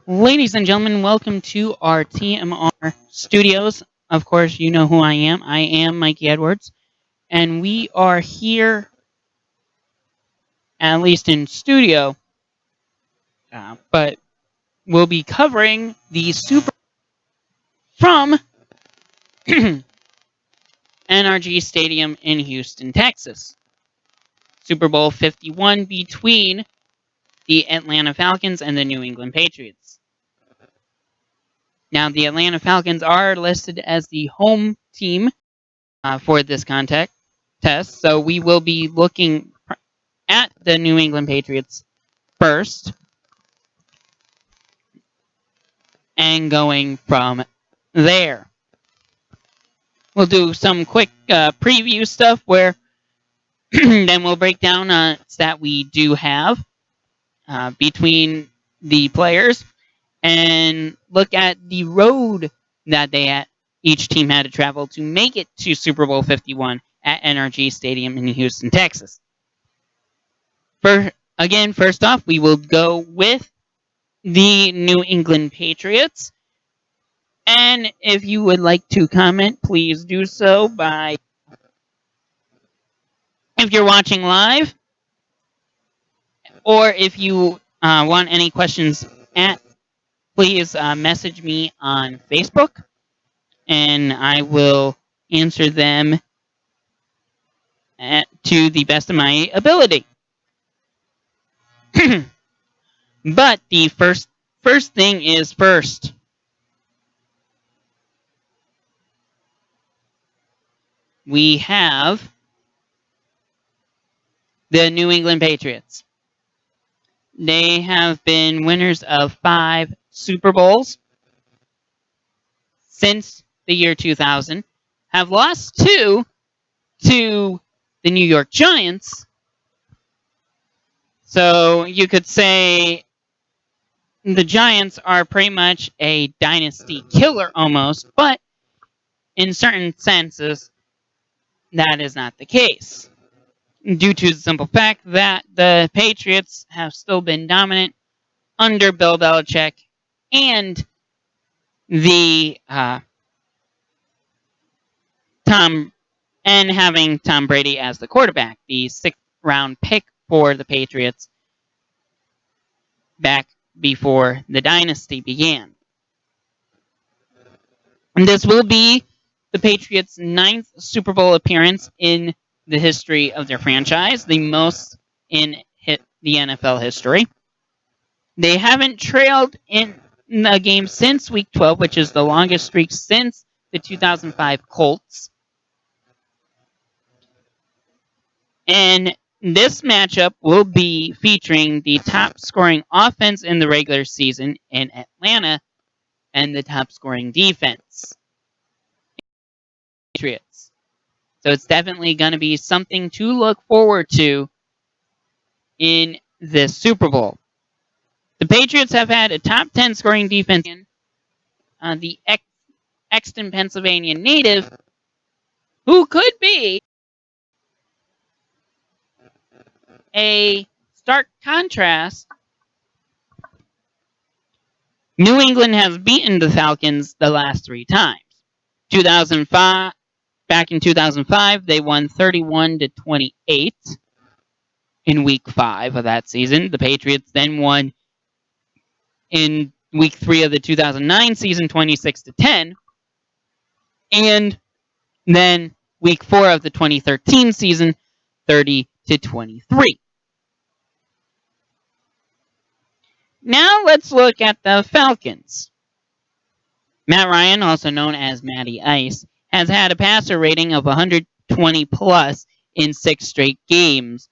Ladies and gentlemen, welcome to our TMR studios. Of course, you know who I am. I am Mikey Edwards, and we are here, at least in studio, but we'll be covering the Super from NRG Stadium in Houston, Texas. Super Bowl 51 between the Atlanta Falcons and the New England Patriots. Now, the Atlanta Falcons are listed as the home team for this contest, so we will be looking at the New England Patriots first and going from there. We'll do some quick preview stuff where then we'll break down that we do have between the players and look at the road that each team had to travel to make it to Super Bowl 51 at NRG Stadium in Houston, Texas. First off, we will go with the New England Patriots. And if you would like to comment, please do so if you're watching live, or if you want any questions please message me on Facebook, and I will answer them to the best of my ability. But the first thing is first. We have the New England Patriots. They have been winners of 5 Super Bowls since the year 2000, have lost 2 to the New York Giants. So you could say the Giants are pretty much a dynasty killer almost, but in certain senses, that is not the case. Due to the simple fact that the Patriots have still been dominant under Bill Belichick and having Tom Brady as the quarterback, the 6th round pick for the Patriots back before the dynasty began. And this will be the Patriots' 9th Super Bowl appearance in the history of their franchise, the most in the NFL history. They haven't trailed in a game since Week 12, which is the longest streak since the 2005 Colts. And this matchup will be featuring the top scoring offense in the regular season in Atlanta and the top scoring defense, Patriots. So it's definitely going to be something to look forward to in this Super Bowl. The Patriots have had a top 10 scoring defense. The Exton, Pennsylvania native, who could be a stark contrast. New England has beaten the Falcons the last 3 times. Back in 2005, they won 31-28 in Week 5 of that season. The Patriots then won in Week 3 of the 2009 season, 26-10, and then Week 4 of the 2013 season, 30-23. Now let's look at the Falcons. Matt Ryan, also known as Matty Ice, has had a passer rating of 120 plus in 6 straight games,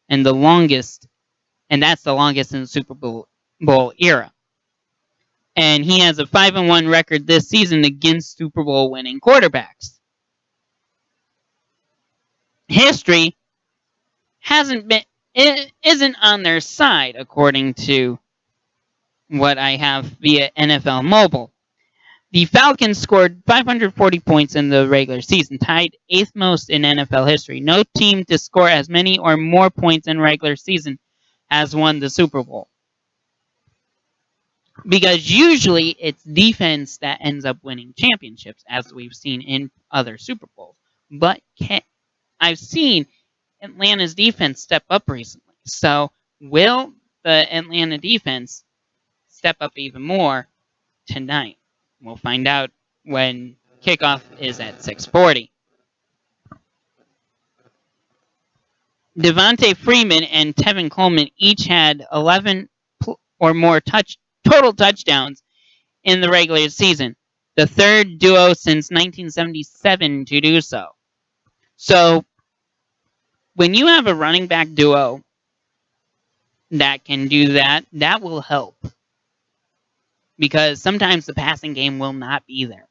and that's the longest in the Super Bowl era. And he has a 5-1 record this season against Super Bowl winning quarterbacks. History isn't on their side, according to what I have via NFL Mobile. The Falcons scored 540 points in the regular season, tied 8th most in NFL history. No team to score as many or more points in regular season has won the Super Bowl. Because usually it's defense that ends up winning championships, as we've seen in other Super Bowls. But I've seen Atlanta's defense step up recently. So will the Atlanta defense step up even more tonight? We'll find out when kickoff is at 6:40. Devontae Freeman and Tevin Coleman each had 11 or more total touchdowns in the regular season, the third duo since 1977 to do so. So when you have a running back duo that can do that, that will help. Because sometimes the passing game will not be there.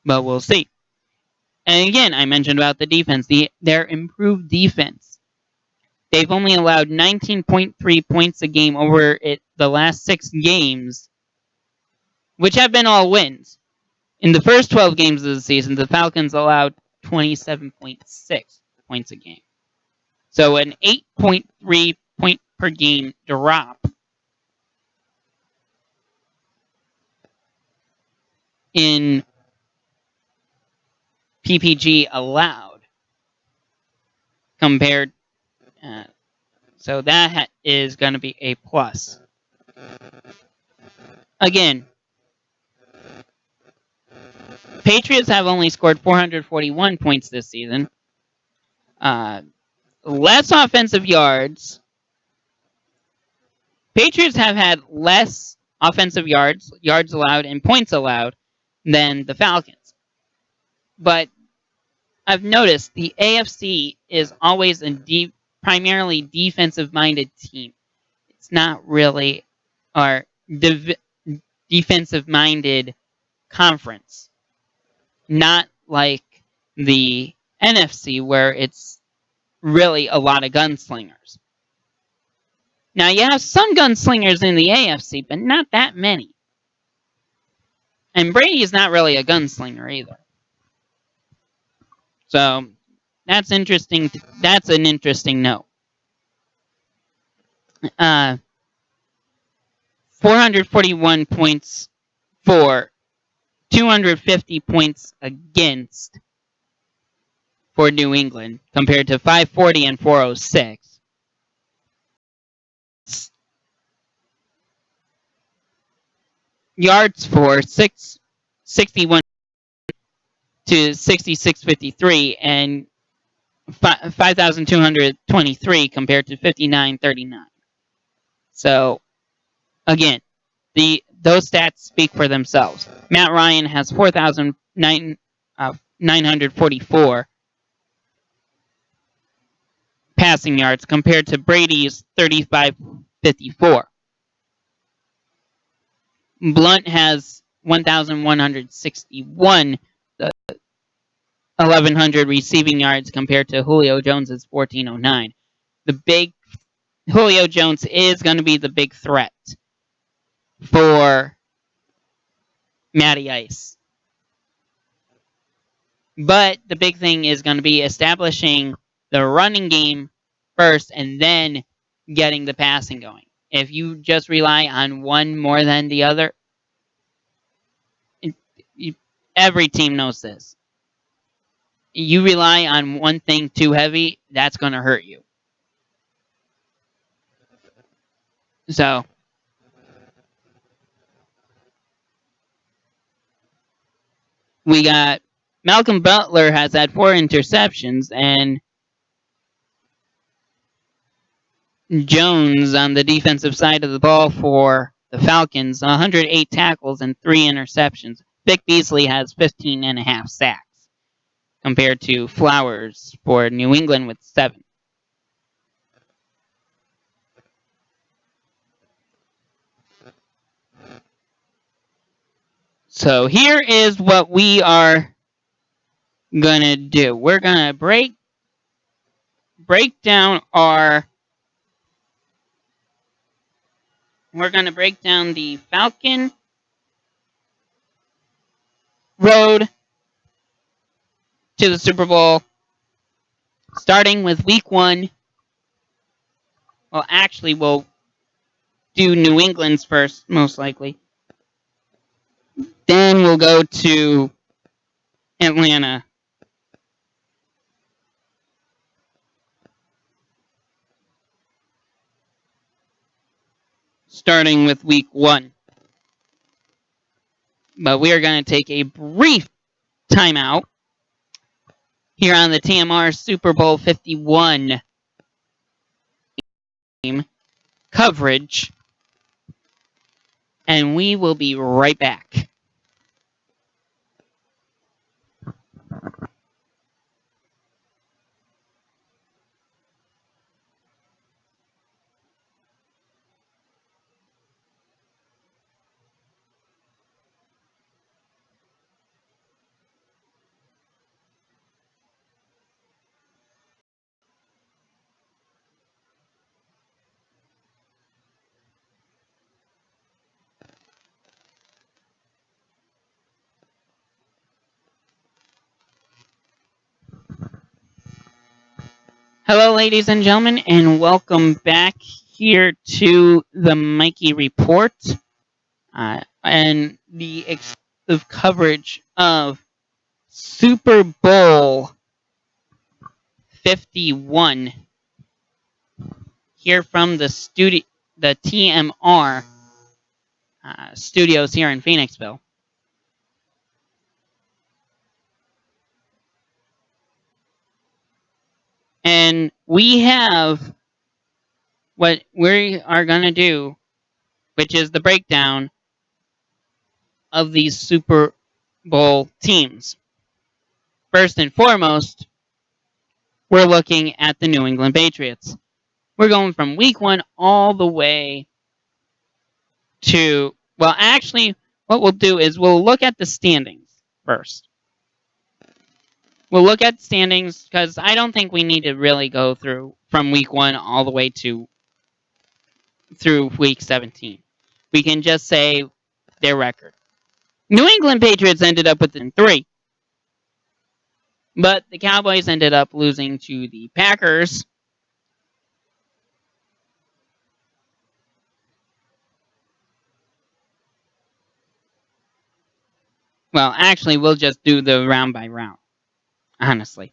But we'll see. And again, I mentioned about the defense, their improved defense. They've only allowed 19.3 points a game over the last 6 games, which have been all wins. In the first 12 games of the season, the Falcons allowed 27.6 points a game. So an 8.3 point per game drop in PPG allowed compared. So that is going to be a plus. Again, Patriots have only scored 441 points this season. Less offensive yards. Patriots have had less offensive yards allowed, and points allowed than the Falcons. But I've noticed the AFC is always a primarily defensive-minded team. It's not really our defensive-minded conference. Not like the NFC, where it's really a lot of gunslingers. Now, you have some gunslingers in the AFC, but not that many. And Brady is not really a gunslinger either. So, that's interesting. That's an interesting note. 441 points for, 250 points against for New England, compared to 540 and 406. Yards for 661 to 6653, and 5,223 compared to 5939. So again, those stats speak for themselves. Matt Ryan has 4,944 passing yards compared to Brady's 3,554. Blunt has 1,161, 1,100 receiving yards compared to Julio Jones's 1,409. Julio Jones is going to be the big threat for Matty Ice. But the big thing is going to be establishing the running game first and then getting the passing going. If you just rely on one more than the other, every team knows this. You rely on one thing too heavy, that's going to hurt you. So, we got Malcolm Butler has had 4 interceptions, and Jones on the defensive side of the ball for the Falcons, 108 tackles and 3 interceptions. Vic Beasley has 15 and a half sacks, compared to Flowers for New England with 7. So here is what we are going to do. We're going to break down the Falcon road to the Super Bowl, starting with week 1. Well, actually, we'll do New England's first, most likely. Then we'll go to Atlanta. Starting with week 1. But we are going to take a brief timeout here on the TMR Super Bowl 51 coverage. And we will be right back. Hello, ladies and gentlemen, and welcome back here to the MIkey Report and the exclusive coverage of Super Bowl 51 here from the TMR studios here in Phoenixville. And we have what we are going to do, which is the breakdown of these Super Bowl teams. First and foremost, we're looking at the New England Patriots. We're going from week 1 all the way to, well, actually, what we'll do is we'll look at the standings first. We'll look at standings because I don't think we need to really go through from week 1 all the way to through week 17. We can just say their record. New England Patriots ended up with 3. But the Cowboys ended up losing to the Packers. Well, actually, we'll just do the round by round, honestly.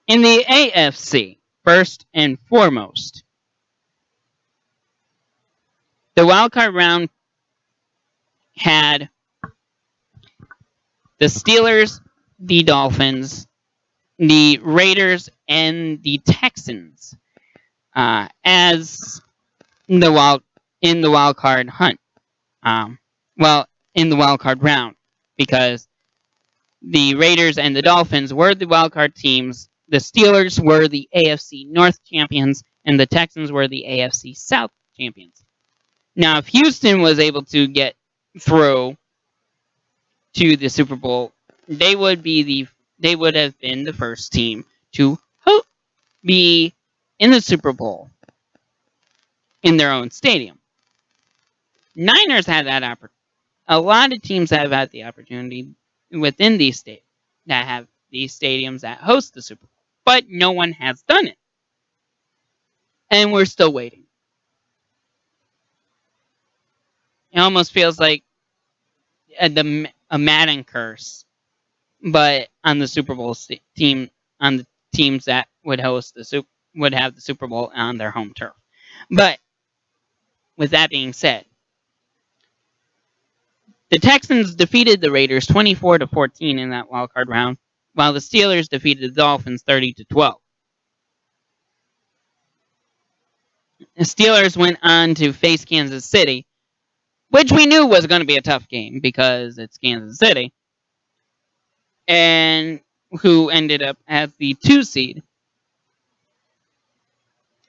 In the AFC, first and foremost, the wildcard round had the Steelers, the Dolphins, the Raiders, and the Texans as in the wild card hunt. In the wild card round, because the Raiders and the Dolphins were the wild card teams. The Steelers were the AFC North champions, and the Texans were the AFC South champions. Now, if Houston was able to get through to the Super Bowl, they would have been the first team to be in the Super Bowl in their own stadium. Niners had that opportunity. A lot of teams have had the opportunity within these states that have these stadiums that host the Super Bowl, but no one has done it. And we're still waiting. It almost feels like a Madden curse, but on the Super Bowl team, on the teams that would have the Super Bowl on their home turf. But with that being said, the Texans defeated the Raiders 24-14 in that wildcard round, while the Steelers defeated the Dolphins 30-12. The Steelers went on to face Kansas City, which we knew was going to be a tough game because it's Kansas City, and who ended up as the 2 seed.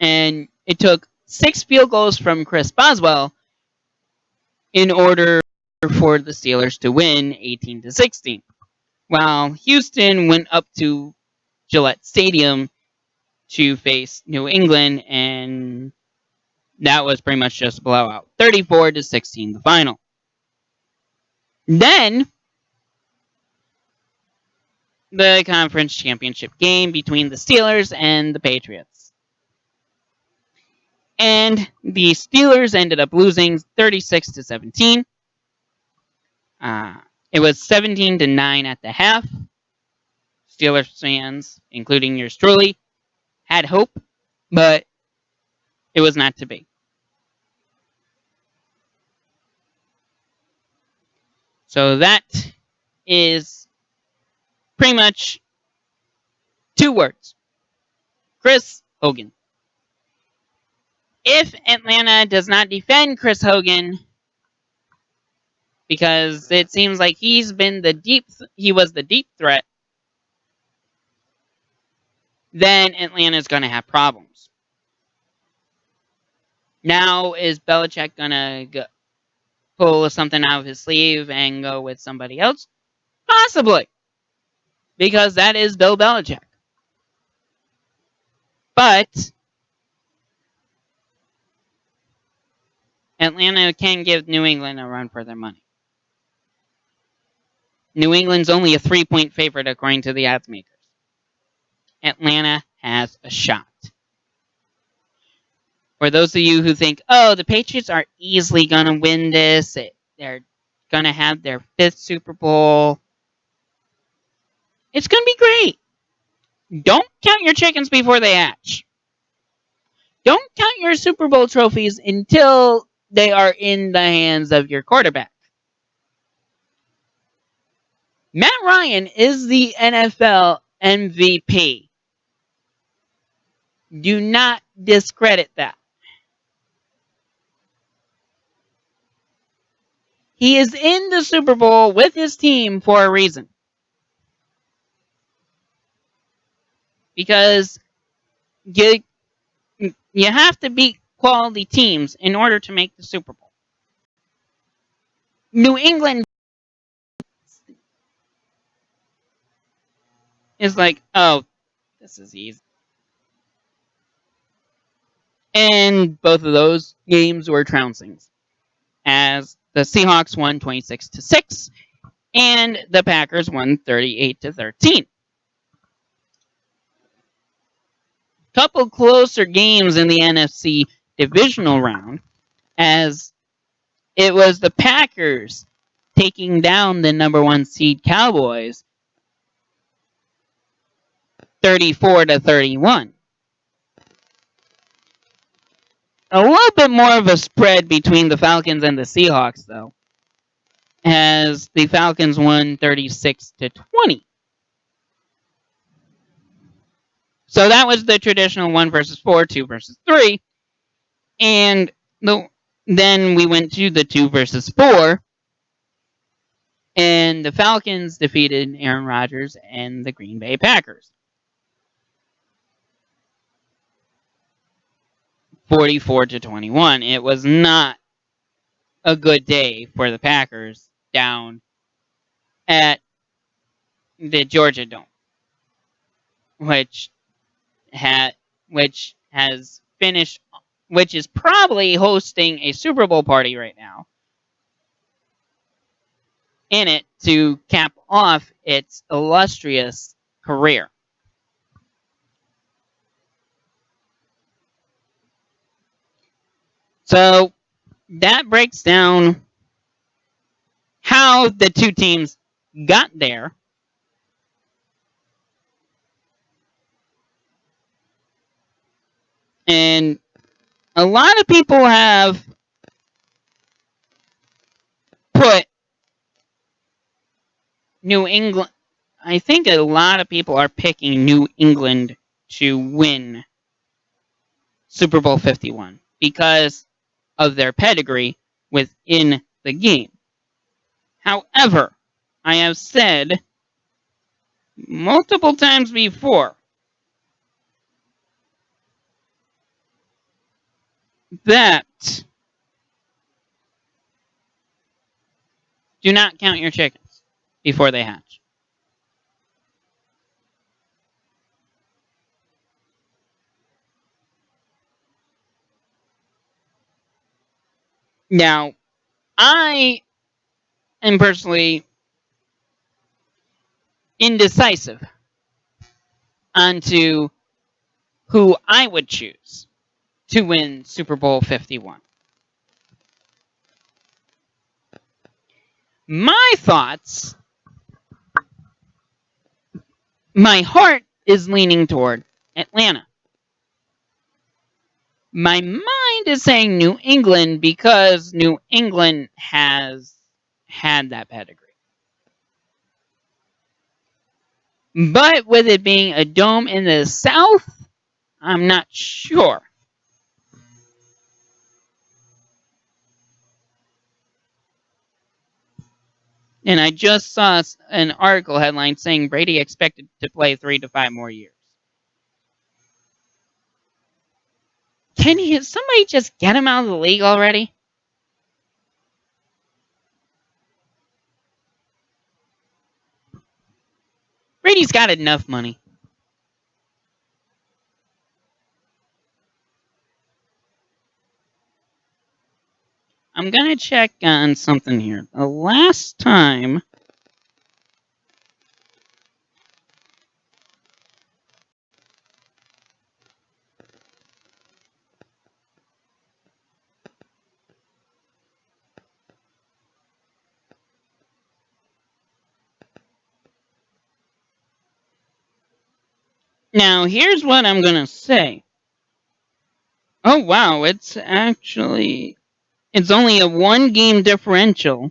And it took 6 field goals from Chris Boswell in order for the Steelers to win 18-16. While Houston went up to Gillette Stadium to face New England, and that was pretty much just a blowout. 34-16 the final. Then the conference championship game between the Steelers and the Patriots. And the Steelers ended up losing 36-17. It was 17-9 at the half. Steelers fans, including yours truly, had hope, but it was not to be. So that is pretty much 2 words. Chris Hogan. If Atlanta does not defend Chris Hogan, because it seems like he was the deep threat, then Atlanta's going to have problems. Now, is Belichick going to pull something out of his sleeve and go with somebody else? Possibly. Because that is Bill Belichick. But Atlanta can give New England a run for their money. New England's only a 3-point favorite according to the odds makers. Atlanta has a shot. For those of you who think, oh, the Patriots are easily going to win this, they're going to have their 5th Super Bowl, it's going to be great. Don't count your chickens before they hatch. Don't count your Super Bowl trophies until they are in the hands of your quarterback. Matt Ryan is the NFL MVP. Do not discredit that. He is in the Super Bowl with his team for a reason. Because you have to beat quality teams in order to make the Super Bowl. New England is like, oh, this is easy. And both of those games were trouncings, as the Seahawks won 26-6 and the Packers won 38-13. Couple closer games in the NFC divisional round, as it was the Packers taking down the number 1 seed Cowboys 34-31. A little bit more of a spread between the Falcons and the Seahawks, though, as the Falcons won 36-20. So that was the traditional 1 versus 4, 2 versus 3. And then we went to the 2 versus 4. And the Falcons defeated Aaron Rodgers and the Green Bay Packers 44-21. It was not a good day for the Packers down at the Georgia Dome, which is probably hosting a Super Bowl party right now in it to cap off its illustrious career. So that breaks down how the two teams got there. And a lot of people have put New England. I think a lot of people are picking New England to win Super Bowl 51 because of their pedigree within the game. However, I have said multiple times before that do not count your chickens before they hatch. Now, I am personally indecisive onto who I would choose. to win Super Bowl 51. My thoughts, my heart is leaning toward Atlanta. My mind is saying New England because New England has had that pedigree. But with it being a dome in the South, I'm not sure. And I just saw an article headline saying Brady expected to play 3 to 5 more years. Can somebody just get him out of the league already? Brady's got enough money. I'm going to check on something here. The last time now, here's what I'm going to say. Oh, wow, it's only a 1-game differential.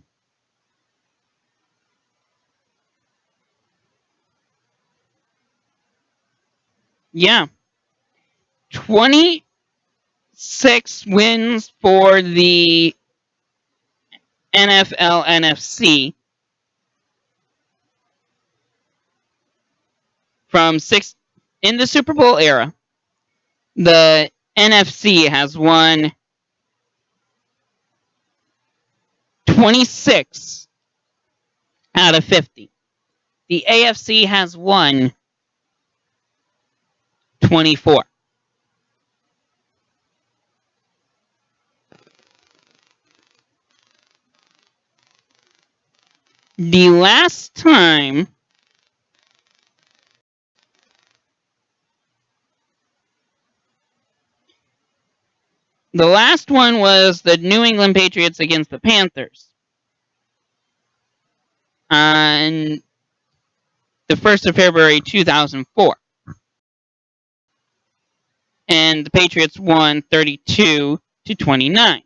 Yeah. 26 wins for the NFL NFC from 6 in the Super Bowl era. The NFC has won 26 out of 50. The AFC has won 24. The last time the last one was the New England Patriots against the Panthers on the 1st of February 2004. And the Patriots won 32-29.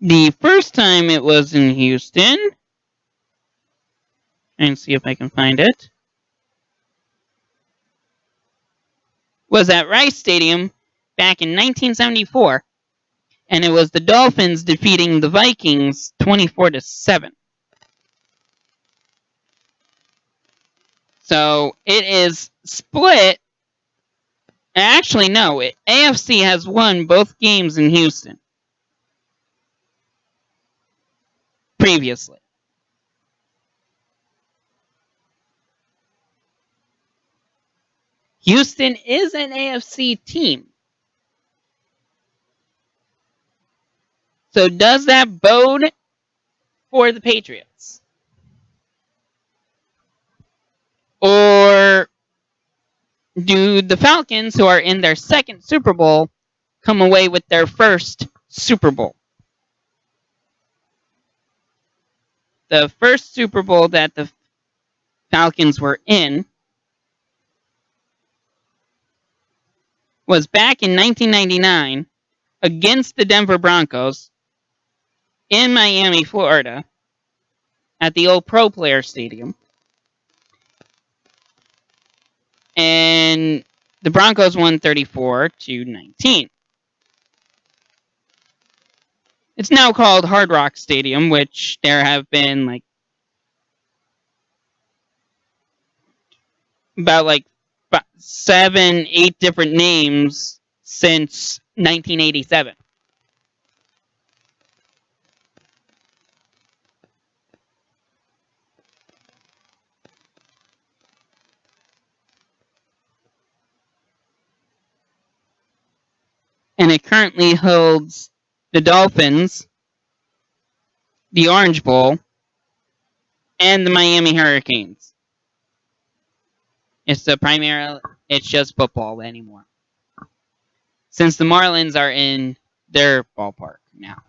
The first time it was in Houston, and see if I can find it, was at Rice Stadium back in 1974, and it was the Dolphins defeating the Vikings 24-7. So it is split. Actually, no. AFC has won both games in Houston previously. Houston is an AFC team. So does that bode for the Patriots? Or do the Falcons, who are in their second Super Bowl, come away with their first Super Bowl? The first Super Bowl that the Falcons were in was back in 1999 against the Denver Broncos in Miami, Florida, at the old Pro Player Stadium. And the Broncos won 34-19. It's now called Hard Rock Stadium, which there have been about 7, 8 different names since 1987. And it currently holds the Dolphins, the Orange Bowl, and the Miami Hurricanes. It's just football anymore. Since the Marlins are in their ballpark now.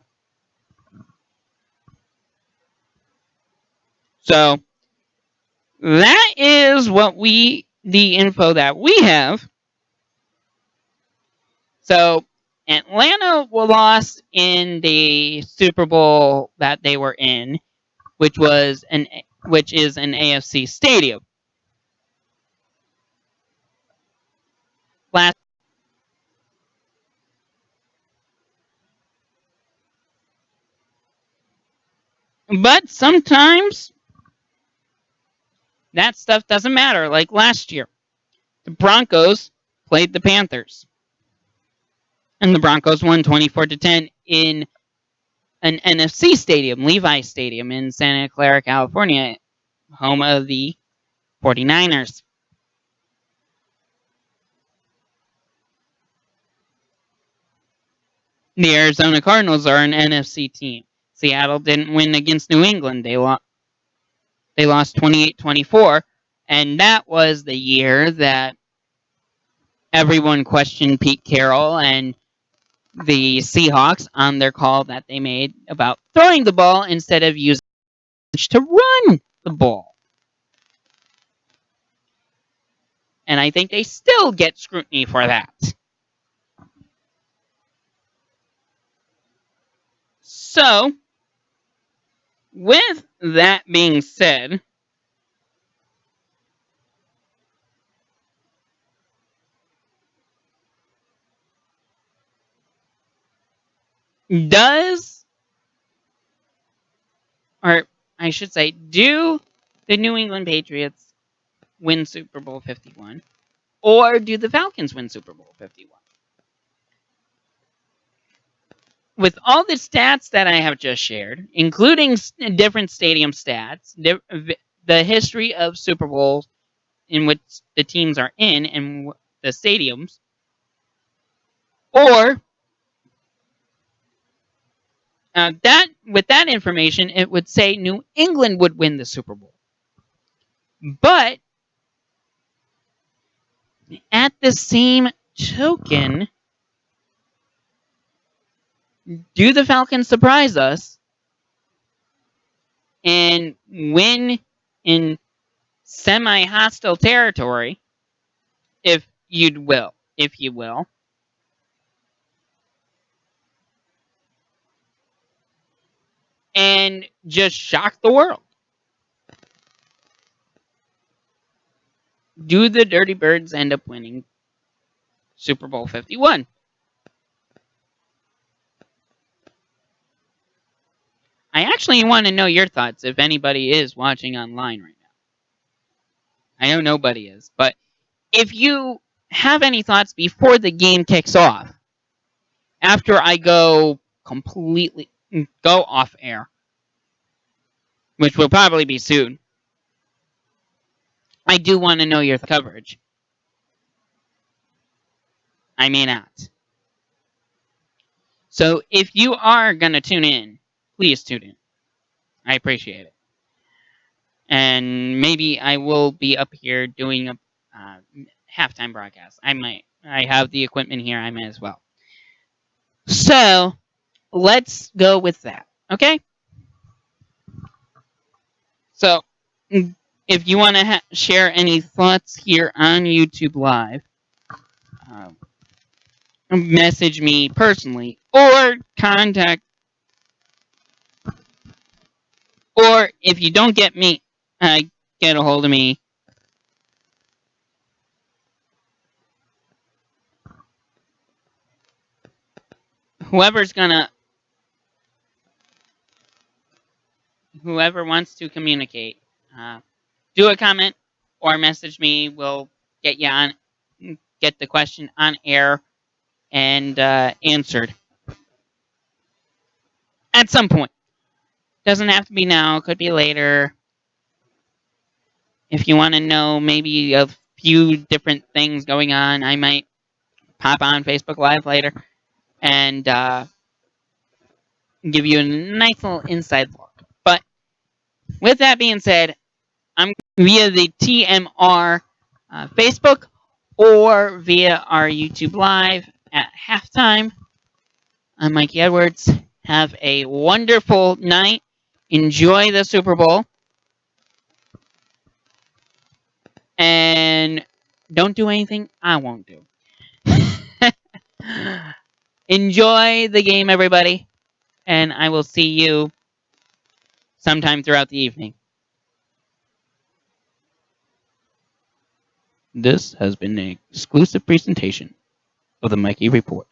So that is the info that we have. So Atlanta lost in the Super Bowl that they were in, which is an AFC stadium. But sometimes that stuff doesn't matter. Like last year, the Broncos played the Panthers, and the Broncos won 24-10 in an NFC stadium, Levi Stadium in Santa Clara, California, home of the 49ers. The Arizona Cardinals are an NFC team. Seattle didn't win against New England. They lost 28-24, and that was the year that everyone questioned Pete Carroll and the Seahawks on their call that they made about throwing the ball instead of using to run the ball. And I think they still get scrutiny for that. So, with that being said, do the New England Patriots win Super Bowl 51? Or do the Falcons win Super Bowl 51? With all the stats that I have just shared, including different stadium stats, the history of Super Bowls in which the teams are in and the stadiums, or with that information, it would say New England would win the Super Bowl. But at the same token, do the Falcons surprise us and win in semi-hostile territory, if you will, and just shock the world? Do the Dirty Birds end up winning Super Bowl 51? I actually want to know your thoughts if anybody is watching online right now. I know nobody is, but if you have any thoughts before the game kicks off, after I go off air, which will probably be soon, I do want to know your coverage. I may not. So if you are going to tune in, please tune in. I appreciate it. And maybe I will be up here doing a halftime broadcast. I have the equipment here. I may as well. So let's go with that. Okay? So if you want to share any thoughts here on YouTube Live, message me personally or or if you don't get me, get a hold of me. Whoever wants to communicate, do a comment or message me. We'll get the question on air and answered at some point. Doesn't have to be now. Could be later. If you want to know maybe a few different things going on, I might pop on Facebook Live later and give you a nice little inside look. But With that being said, I'm via the TMR Facebook or via our YouTube Live at halftime. I'm Mikey Edwards. Have a wonderful night. Enjoy the Super Bowl. And don't do anything I won't do. Enjoy the game, everybody. And I will see you sometime throughout the evening. This has been an exclusive presentation of the Mikey Report.